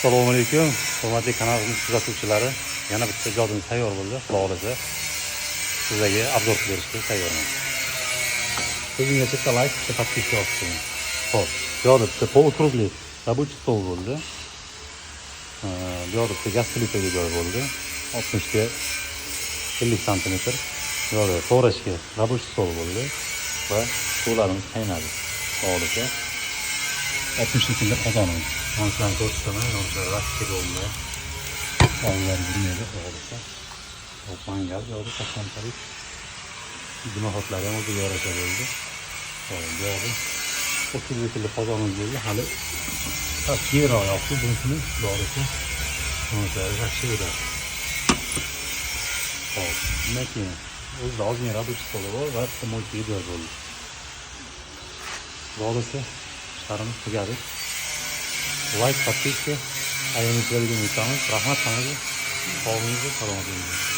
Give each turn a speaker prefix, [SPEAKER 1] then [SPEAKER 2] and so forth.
[SPEAKER 1] Assalomu alaykum. Hurmatli kanalimiz kuzatuvchilari, yana bitta ijodimiz tayyor bo'ldi. Xudo xolasa sizlarga obzor berishga tayyorman. O'zingizga bitta like, bitta подписка olsin. Xo'p, bu yerda bitta полукруглый рабочий stol bo'ldi. Bu yerda bitta gaz plitaga joy bo'ldi. 60 ga 50 sm. Bu yerda to'g'rashga рабочий stol bo'ldi va suvlarimiz qaynadi. Xudo xolasa 60 litrli qozonimiz. Yonishlarni ko'rsataman, yonishlar rastika bo'ldi. Olovlar yurmaydi, xo'jalasa. Hop, mangal yo'q, qashamchalik. Dimoxotlari ham o'ziga yarasha bo'ldi. Hop, bu yo'q. 30 litrli qozonimiz bo'ldi. Hali keyinroq yoqdi, bunisini dorisi. Yonishlari yaxshi edi. Hop, bundan keyin o'zida ozgina рабочий stol bor va bitta mo'ychaga joy bo'ldi. Dorisi ishlarimiz tugadi. Like, подписка, ayolingizlarga unutamiz. Rahmat hammaga. Sog'ligingiz, salomatligingiz.